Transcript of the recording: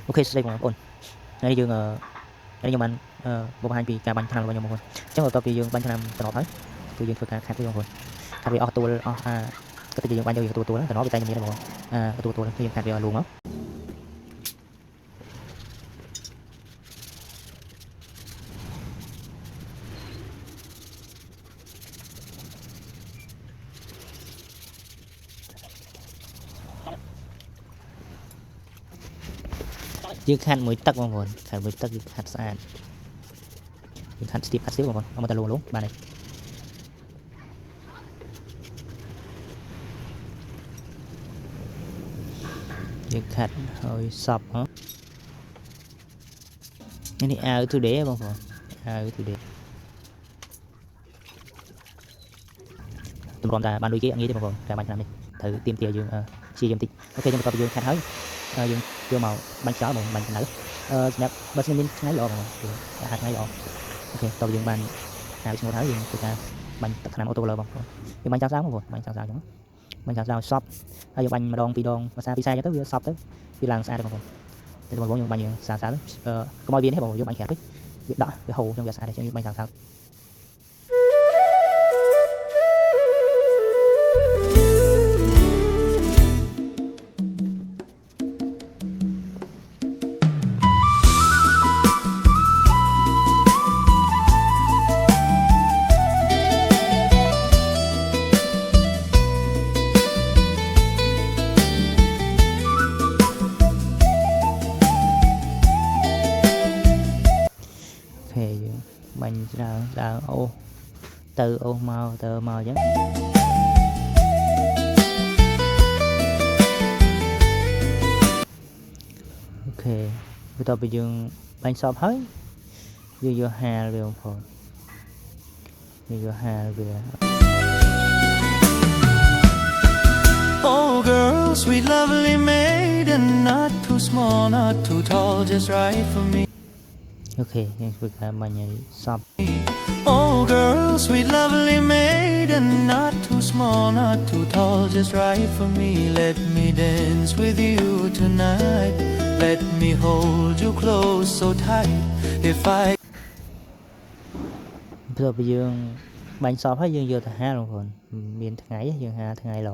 Ok, đâyបងប្អូនថ្ងៃនេះយើងខ្ញុំបានបង្ហាញពីការបាញ់ថ្នាំរបស់ខ្ញុំបងប្អូនអញ្ចឹងបន្ទាប់ពីយើងបាញ់ថ្នាំតំណប់ហើយគឺយើងធ្វើការខាត់វាបងប្អូនខាត់វាអស់ទួលអស់ក៏ទៅយើងបាញ់យកទទួលទួលតំណប់វាតែមានបងប្អូនទទួលទួលគឺយើងខាត់វាឲ្យលូងមកយើងខាត់មួយទឹកបងប្អូនខាត់មួយទឹកយើងខាត់ស្អាតយើងខាត់ស្ទាបបងប្អូនเอามาតែលូងបានទេយើងខាត់ឲ្យសពហ៎នេះអាវ today បងប្អូនអាវ today ទម្រាំតែបានលុយគេអត់ងាយទេបងប្អូនការបាញ់ឆ្នាំនេះត្រូវទៀមទាយើងព្យាយាមតិចអូខេយើងបន្ទាប់ពីយើងខាត់ហើយយើងយកមកបាញ់ចោលបងបាញ់នៅសម្រាប់បើស្មានថ្ងៃល្អបងគឺអាហារថ្ងៃល្អអូខេតើយើងបានអាវឈ្មោះហើយយើងធ្វើការបាញ់ទឹកថ្នាំអូតូឡឺបងប្អូនយើងបាញ់ចោលបងប្អូនបាញ់ចោលអញ្ចឹងបាញ់ចោលសពហើយយើងបាញ់ម្ដងពីរដងភាសាពីរខ្សែអញ្ចឹងទៅវាសពទៅវាឡើងស្អាតទេបងប្អូនតែបងប្អូនយើងបាញ់សាទៅកុំឲ្យវានេះបងយើងបាញ់ក្រាបទៅវាដក់វាហូរអញ្ចឹងវាស្អាតទេយើងបាញ់សា thì mình đã ô từ ô màu chứ ok bây giờ dương bánh shop hết vừa hà liền rồi vừa hà vừa Oh girl, sweet lovely maiden, not too small, not too tall, just right for me. ok nhưng vừa cả mình shop Oh girl, sweet lovely maiden, not too small, not too tall, just right for me. Let me dance with you tonight. Let me hold you close so tight. If I bây giờ dương bánh shop hết dương vừa hà luôn rồi miền ngày dương hà ngày rồi